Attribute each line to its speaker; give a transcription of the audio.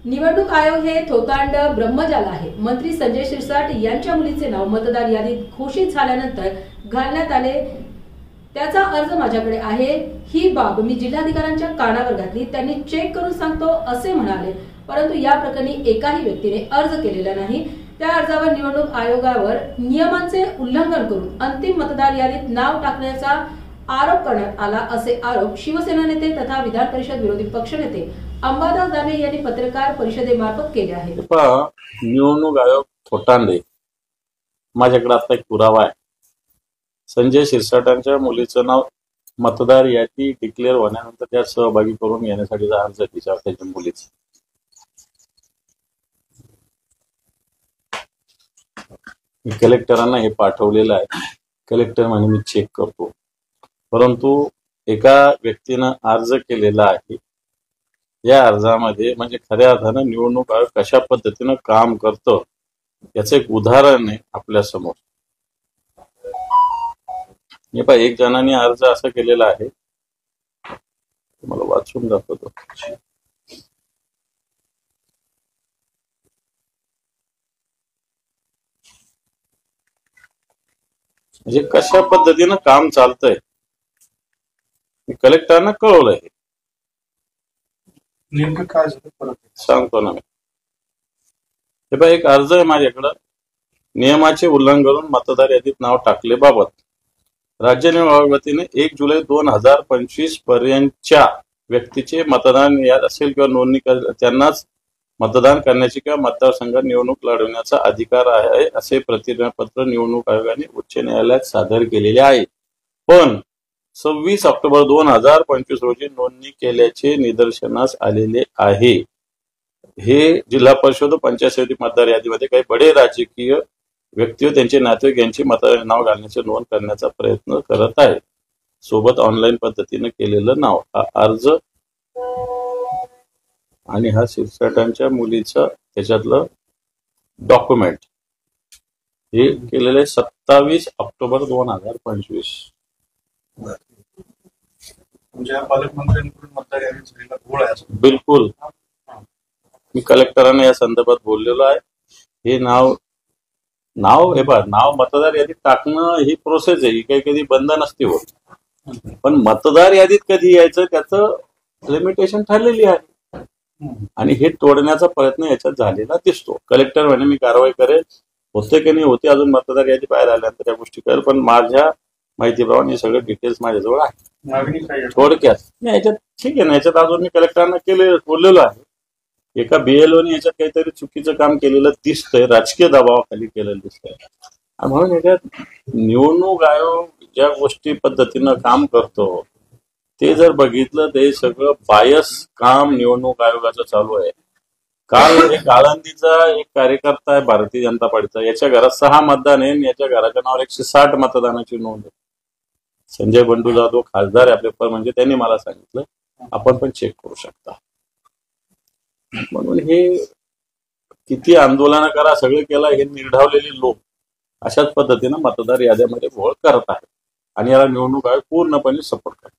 Speaker 1: निवडणूक आयोग हे थोतांड ब्रह्मजाल आहे। मंत्री संजय शिरसाट यांच्या मुलीचे नाव मतदार यादीत घोषित झाल्यानंतर घालण्यात आले, त्याचा अर्ज माझ्याकडे आहे। ही बाब मी जिल्हाधिकाऱ्यांच्या कानावर घातली, त्यांनी चेक करून सांगतो असे म्हणाले। परंतु या प्रकरणी एकाही व्यक्तीने अर्ज केलेला नाही। त्या अर्जावर निवडणूक आयोगावर नियमांचे उल्लंघन करून अंतिम मतदार यादीत नाव टाकण्याचा आरोप करण्यात आला, असे आरोप शिवसेना नेते तथा विधान परिषद विरोधी पक्षनेते अंबादास दानवे यांनी पत्रकार परिषदेमार्फत केले आहेत।
Speaker 2: निवडणूक आयोग थोटांडे माझ्याकडे आता एक पुरावा आहे। संजय शिरसाटांच्या मुलीचं नाव मतदार यादी डिक्लेअर होण्यानंतर त्यात सहभागी करून घेण्यासाठीचा अर्ज तिच्यावर त्याच्या मुलीचा मी कलेक्टरांना हे पाठवलेलं आहे। कलेक्टर म्हणे मी चेक करतो, परंतु एका व्यक्तीनं अर्ज केलेला आहे। या अर्जामध्ये म्हणजे खऱ्या अर्थानं निवडणूक आयोग कशा पद्धतीनं काम करतं याचं एक उदाहरण आहे आपल्या समोर। हे पहा, एक जणांनी अर्ज असा केलेला आहे, मला वाचून दाखवतो। म्हणजे कशा पद्धतीनं काम चालतंय मी कलेक्टरना कळवलंय।
Speaker 3: नेमकं काय
Speaker 2: सांगतो ना मी। हे बघा, एक अर्ज आहे माझ्याकडं, नियमाचे उल्लंघन करून मतदार यादीत नाव टाकले बाबत राज्य निवडणूक आयोग वतीने 1 जुलै 2025 पर्यंतच्या व्यक्तीचे मतदान याद असेल किंवा नोंदणी त्यांनाच मतदान करण्याची किंवा मतदारसंघात निवडणूक लढवण्याचा अधिकार आहे असे प्रतिज्ञापत्र निवडणूक आयोगाने उच्च न्यायालयात सादर केलेले आहे। पण 26 ऑक्टोबर 2025 रोजी नोंदणी केल्याचे निदर्शनास आलेले आहे। हे जिल्हा परिषद व पंचायत समिती मतदार यादीमध्ये काही बडे राजकीय व्यक्ती व त्यांचे नातेवाईक यांची मतदार नाव घालण्याचे नोंद करण्याचा प्रयत्न करत आहे। सोबत ऑनलाईन पद्धतीने केलेलं नाव, हा अर्ज आणि हा शिरसाटांच्या मुलीचं त्याच्यातलं डॉक्युमेंट हे केलेलं आहे 27 ऑक्टोबर 2025।
Speaker 3: पालकमंत्र्यांकडून मतदार यादीत झालेला घोळ आहे।
Speaker 2: बिलकुल, मी कलेक्टरांना या संदर्भात बोललेलो आहे। हे नाव हे बघा, नाव मतदार यादीत टाकणं ही प्रोसेस आहे, ही काही कधी बंद नसते होत। पण मतदार यादीत कधी यायचं त्याचं लिमिटेशन ठरलेली आहे आणि हे तोडण्याचा प्रयत्न याच्यात झालेला दिसतो। कलेक्टर म्हणे मी कारवाई करेल, होते की नाही होते अजून मतदार यादी बाहेर आल्यानंतर या गोष्टी करेल, पण माझ्या माहितीप्रमाणे हे सगळे डिटेल्स माझ्याजवळ आहे। थोडक्यात याच्यात ठीक आहे ना, याच्यात अजून मी कलेक्टरांना बोललेलो आहे। एका BLOने याच्यात काहीतरी चुकीचं काम केलेलं दिसतंय, राजकीय दबावाखाली केलेलं दिसतंय। म्हणून याच्यात निवडणूक आयोग ज्या गोष्टी पद्धतीनं काम करतो ते जर बघितलं ते सगळं बायस काम निवडणूक आयोगाचं चालू आहे। काल एक आळंदीचा एक कार्यकर्ता आहे भारतीय जनता पार्टीचा, याच्या घरात 6 मतदान आहे, याच्या घराच्या नावावर 160 मतदानाची नोंद आहे। संजय बंडू जाधव खासदार आहे आपले, म्हणजे त्यांनी मला सांगितलं आपण पण चेक करू शकता। म्हणून हे किती आंदोलन करा सगळे केला, हे निर्ढावलेले लोक अशाच पद्धतीनं मतदार याद्यामध्ये घोळ करत आहेत आणि याला निवडणूक आयोग पूर्णपणे सपोर्ट करतात।